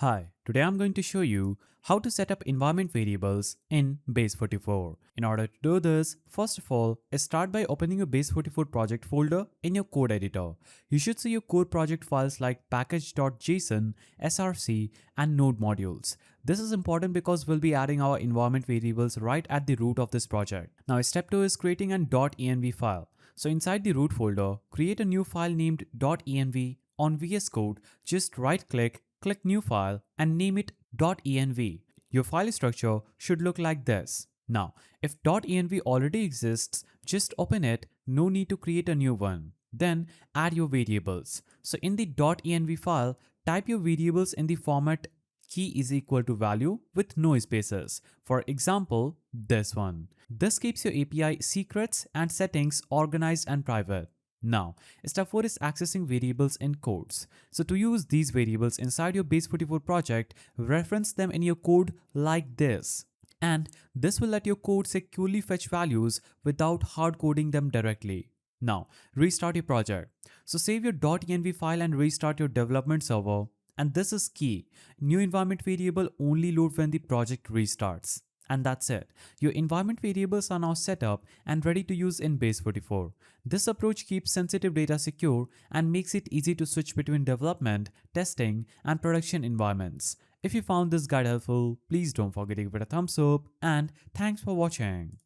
Hi, today I'm going to show you how to set up environment variables in Base44. In order to do this, first of all, start by opening your Base44 project folder in your code editor. You should see your code project files like package.json, src, and node modules. This is important because we'll be adding our environment variables right at the root of this project. Now, step 2 is creating an .env file. So inside the root folder, create a new file named .env. On VS Code, just right-click, click New File and name it .env. Your file structure should look like this. Now, if .env already exists, just open it, no need to create a new one. Then add your variables. So in the .env file, type your variables in the format key is equal to value with no spaces. For example, this one. This keeps your API secrets and settings organized and private. Now, step 4 is accessing variables in codes. So to use these variables inside your Base44 project, reference them in your code like this. And this will let your code securely fetch values without hard coding them directly. Now, restart your project. So save your .env file and restart your development server. And this is key. New environment variable only load when the project restarts. And that's it. Your environment variables are now set up and ready to use in Base44. This approach keeps sensitive data secure and makes it easy to switch between development, testing, and production environments. If you found this guide helpful, please don't forget to give it a thumbs up and thanks for watching.